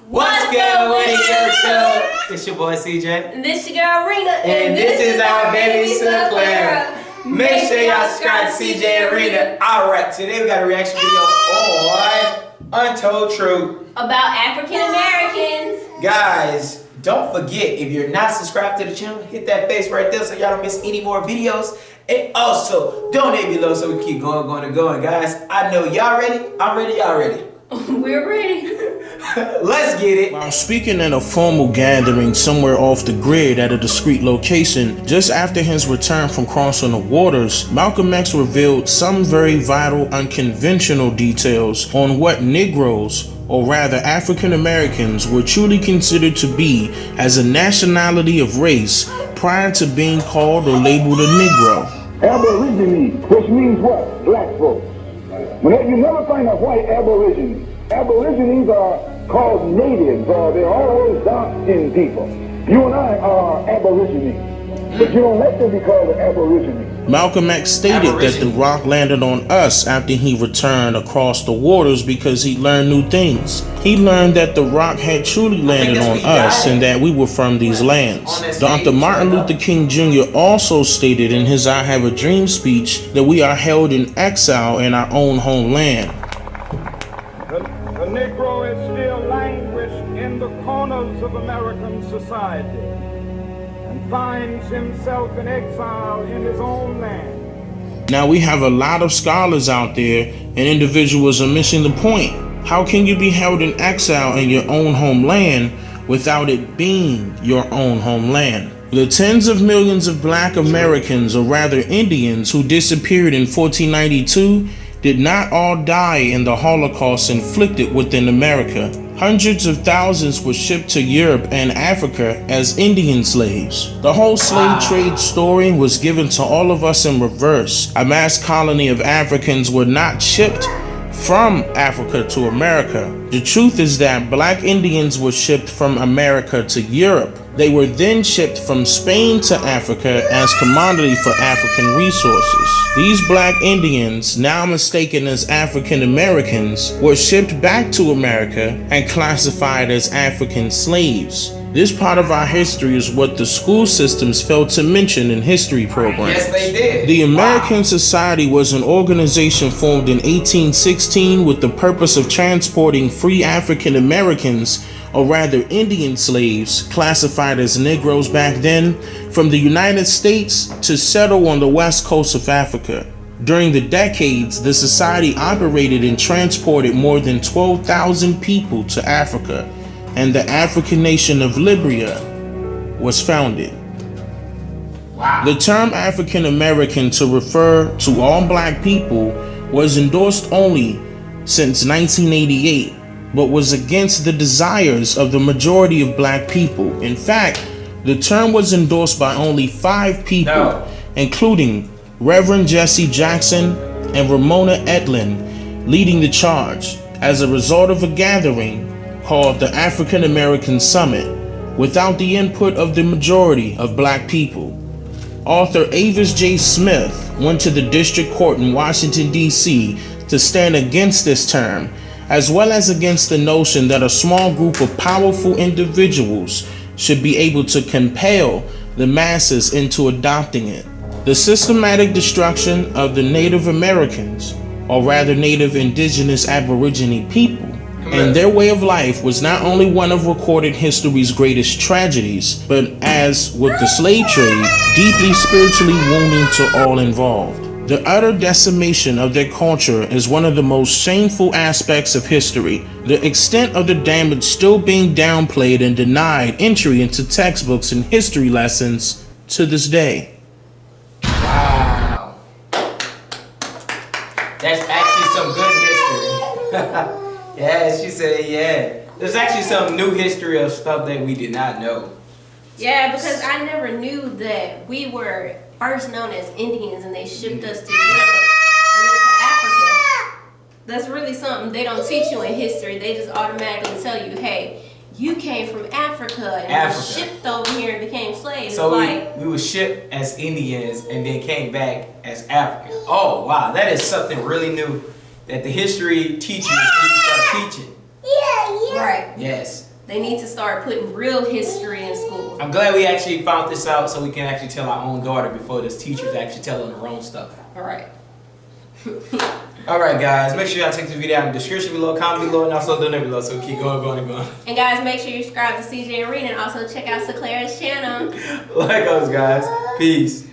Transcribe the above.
What's good with it, It's your boy CJ. And this your girl RINA. And this is our baby Sinclair. Make sure y'all subscribe to CJ and RINA. Alright, today we got a reaction video on Untold Truth about African Americans. Guys, don't forget, if you're not subscribed to the channel, hit that face right there so y'all don't miss any more videos. And also, donate below so we can keep going. Guys, I know y'all ready. I'm ready, y'all ready. We're ready. Let's get it. While speaking at a formal gathering somewhere off the grid at a discreet location, just after his return from crossing the waters, Malcolm X revealed some very vital, unconventional details on what Negroes, or rather African Americans, were truly considered to be as a nationality of race prior to being called or labeled a Negro. Aborigine, which means what? Black folks. You never find a white aborigine. Aborigines are called natives, or they're always dark-skinned people. You and I are aborigines, but you don't let them be called an aborigine. Malcolm X stated that the rock landed on us after he returned across the waters because he learned new things. He learned that the rock had truly landed on us and that we were from these lands. Dr. Martin Luther King Jr. also stated in his I Have a Dream speech that we are held in exile in our own homeland. The Negro is still languished in the corners of American society and finds himself in exile in his own land. Now we have a lot of scholars out there and individuals are missing the point. How can you be held in exile in your own homeland without it being your own homeland? The tens of millions of black Americans, or rather Indians, who disappeared in 1492 did not all die in the Holocaust inflicted within America. Hundreds of thousands were shipped to Europe and Africa as Indian slaves. The whole slave trade story was given to all of us in reverse. A mass colony of Africans were not shipped from Africa to America. The truth is that black Indians were shipped from America to Europe. They were then shipped from Spain to Africa as commodity for African resources. These black Indians, now mistaken as African Americans, were shipped back to America and classified as African slaves. This part of our history is what the school systems failed to mention in history programs. Yes, they did. The American Society was an organization formed in 1816 with the purpose of transporting free African Americans, or rather Indian slaves, classified as Negroes back then, from the United States to settle on the west coast of Africa. During the decades, the society operated and transported more than 12,000 people to Africa, and the African nation of Libya was founded. The term African American to refer to all black people was endorsed only since 1988, but was against the desires of the majority of black people. In fact, the term was endorsed by only 5 people, including Reverend Jesse Jackson and Ramona Etlin, leading the charge as a result of a gathering called the African American Summit, without the input of the majority of black people. Author Avis J. Smith went to the district court in Washington, D.C. to stand against this term, as well as against the notion that a small group of powerful individuals should be able to compel the masses into adopting it. The systematic destruction of the Native Americans, or rather Native Indigenous Aborigine people, and their way of life was not only one of recorded history's greatest tragedies, but as with the slave trade, deeply spiritually wounding to all involved. The utter decimation of their culture is one of the most shameful aspects of history, the extent of the damage still being downplayed and denied entry into textbooks and history lessons to this day. Wow. That's actually some good history. Yeah, she said, yeah. There's actually some new history of stuff that we did not know. Yeah, because I never knew that we were first known as Indians and they shipped us to Europe and then to Africa. That's really something they don't teach you in history. They just automatically tell you, hey, you came from Africa and were shipped over here and became slaves. So we were shipped as Indians and then came back as African. Oh, wow. That is something really new that the history teachers need to start teaching. Right. Yes. They need to start putting real history in school. I'm glad we actually found this out so we can actually tell our own daughter before this teacher's actually telling the wrong stuff. All right. Alright guys, make sure y'all check the video out in the description below, comment below, and also donate below, so keep going and going. And guys, make sure you subscribe to CJ and RINA and also check out Seclara's channel. Like us guys. Peace.